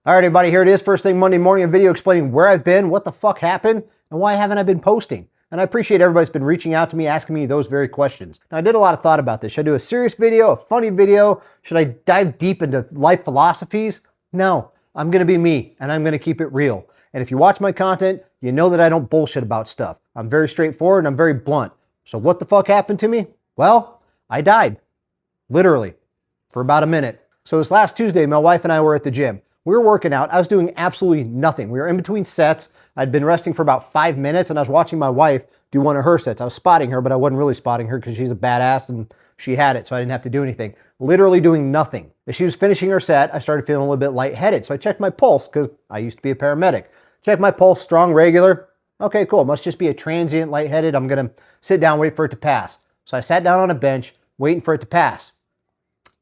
All right, everybody, here it is. First thing Monday morning, a video explaining where I've been, what the fuck happened, and why haven't I been posting. And I appreciate everybody's been reaching out to me, asking me those very questions. Now, I did a lot of thought about this. Should I do a serious video, a funny video? Should I dive deep into life philosophies? No, I'm going to be me, and I'm going to keep it real. And if you watch my content, you know that I don't bullshit about stuff. I'm very straightforward, and I'm very blunt. So what the fuck happened to me? Well, I died. Literally. For about a minute. So this last Tuesday, my wife and I were at the gym. We were working out. I was doing absolutely nothing. We were in between sets. I'd been resting for about 5 minutes, and I was watching my wife do one of her sets. I was spotting her, but I wasn't really spotting her because she's a badass and she had it, so I didn't have to do anything. Literally doing nothing. As she was finishing her set, I started feeling a little bit lightheaded, so I checked my pulse because I used to be a paramedic. Checked my pulse, strong, regular. Okay, cool. Must just be a transient lightheaded. I'm going to sit down, wait for it to pass. So I sat down on a bench, waiting for it to pass.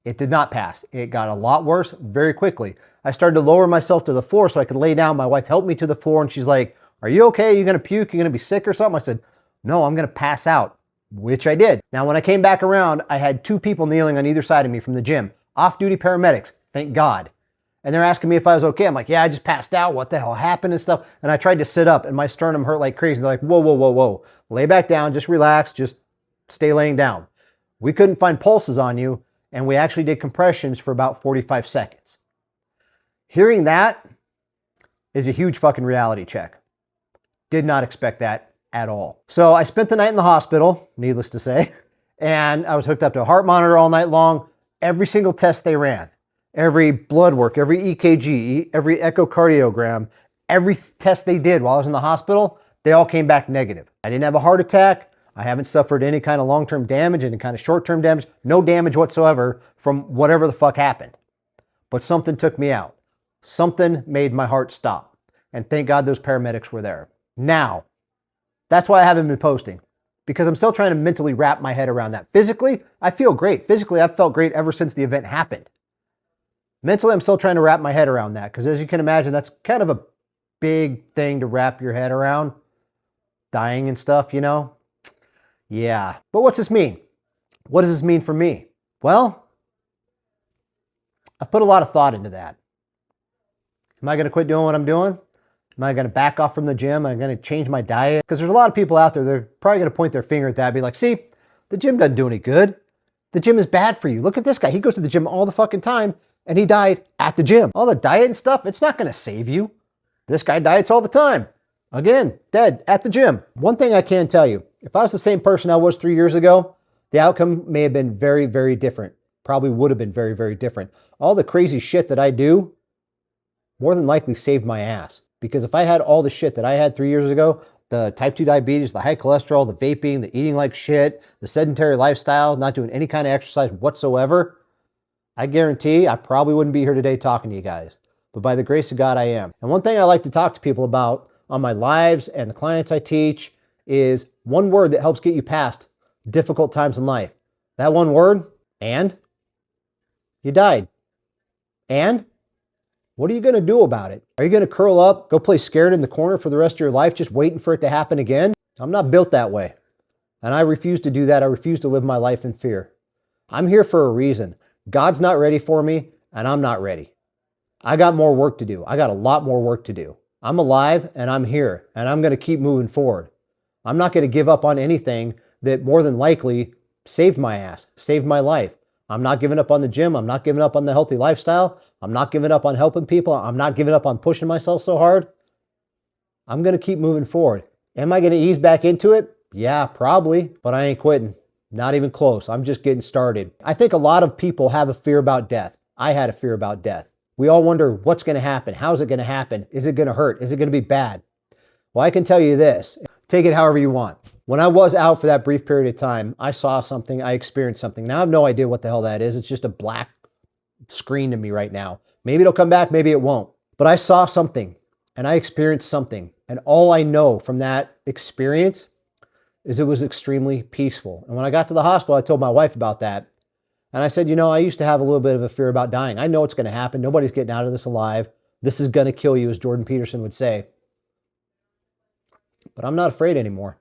It did not pass. It got a lot worse very quickly. I started to lower myself to the floor so I could lay down. My wife helped me to the floor and she's like, "Are you okay? Are you going to puke? You're going to be sick or something?" I said, "No, I'm going to pass out," which I did. Now, when I came back around, I had 2 people kneeling on either side of me from the gym. Off-duty paramedics, thank God. And they're asking me if I was okay. I'm like, "Yeah, I just passed out. What the hell happened?" and stuff. And I tried to sit up and my sternum hurt like crazy. They're like, "Whoa, whoa, whoa, whoa. Lay back down. Just relax. Just stay laying down. We couldn't find pulses on you. And we actually did compressions for about 45 seconds. Hearing that is a huge fucking reality check. Did not expect that at all. So I spent the night in the hospital, needless to say, and I was hooked up to a heart monitor all night long. Every single test they ran, every blood work, every EKG, every echocardiogram, every test they did while I was in the hospital, they all came back negative. I didn't have a heart attack. I haven't suffered any kind of long-term damage, any kind of short-term damage, no damage whatsoever from whatever the fuck happened. But something took me out. Something made my heart stop. And thank God those paramedics were there. Now, that's why I haven't been posting, because I'm still trying to mentally wrap my head around that. Physically, I feel great. Physically, I've felt great ever since the event happened. Mentally, I'm still trying to wrap my head around that, because as you can imagine, that's kind of a big thing to wrap your head around. Dying and stuff, you know? Yeah, but what's this mean? What does this mean for me? Well, I've put a lot of thought into that. Am I going to quit doing what I'm doing? Am I going to back off from the gym? Am I going to change my diet? Because there's a lot of people out there that are probably going to point their finger at that and be like, "See, the gym doesn't do any good. The gym is bad for you. Look at this guy. He goes to the gym all the fucking time and he died at the gym. All the diet and stuff, it's not going to save you. This guy diets all the time. Again, dead at the gym." One thing I can tell you, if I was the same person I was 3 years ago, the outcome may have been very, very different. Probably would have been very, very different. All the crazy shit that I do more than likely saved my ass. Because if I had all the shit that I had 3 years ago, the type 2 diabetes, the high cholesterol, the vaping, the eating like shit, the sedentary lifestyle, not doing any kind of exercise whatsoever, I guarantee I probably wouldn't be here today talking to you guys. But by the grace of God, I am. And one thing I like to talk to people about on my lives and the clients I teach is one word that helps get you past difficult times in life. That one word, and you died. And what are you going to do about it? Are you going to curl up, go play scared in the corner for the rest of your life, just waiting for it to happen again? I'm not built that way. And I refuse to do that. I refuse to live my life in fear. I'm here for a reason. God's not ready for me, and I'm not ready. I got more work to do. I got a lot more work to do. I'm alive, and I'm here, and I'm going to keep moving forward. I'm not going to give up on anything that more than likely saved my ass, saved my life. I'm not giving up on the gym. I'm not giving up on the healthy lifestyle. I'm not giving up on helping people. I'm not giving up on pushing myself so hard. I'm going to keep moving forward. Am I going to ease back into it? Yeah, probably, but I ain't quitting. Not even close. I'm just getting started. I think a lot of people have a fear about death. I had a fear about death. We all wonder what's going to happen. How's it going to happen? Is it going to hurt? Is it going to be bad? Well, I can tell you this. Take it however you want. When I was out for that brief period of time, I saw something, I experienced something. Now I have no idea what the hell that is. It's just a black screen to me right now. Maybe it'll come back, maybe it won't. But I saw something and I experienced something. And all I know from that experience is it was extremely peaceful. And when I got to the hospital, I told my wife about that. And I said, I used to have a little bit of a fear about dying. I know it's going to happen. Nobody's getting out of this alive. This is going to kill you, as Jordan Peterson would say. But I'm not afraid anymore.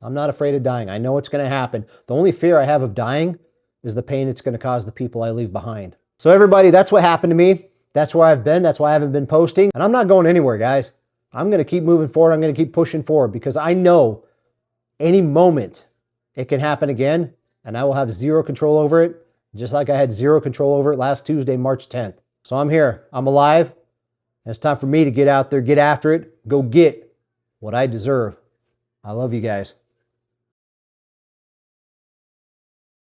I'm not afraid of dying. I know it's going to happen. The only fear I have of dying is the pain it's going to cause the people I leave behind. So everybody, that's what happened to me. That's where I've been. That's why I haven't been posting. And I'm not going anywhere, guys. I'm going to keep moving forward. I'm going to keep pushing forward because I know any moment it can happen again and I will have zero control over it, just like I had zero control over it last Tuesday, March 10th. So I'm here. I'm alive. And it's time for me to get out there, get after it, go get what I deserve. I love you guys.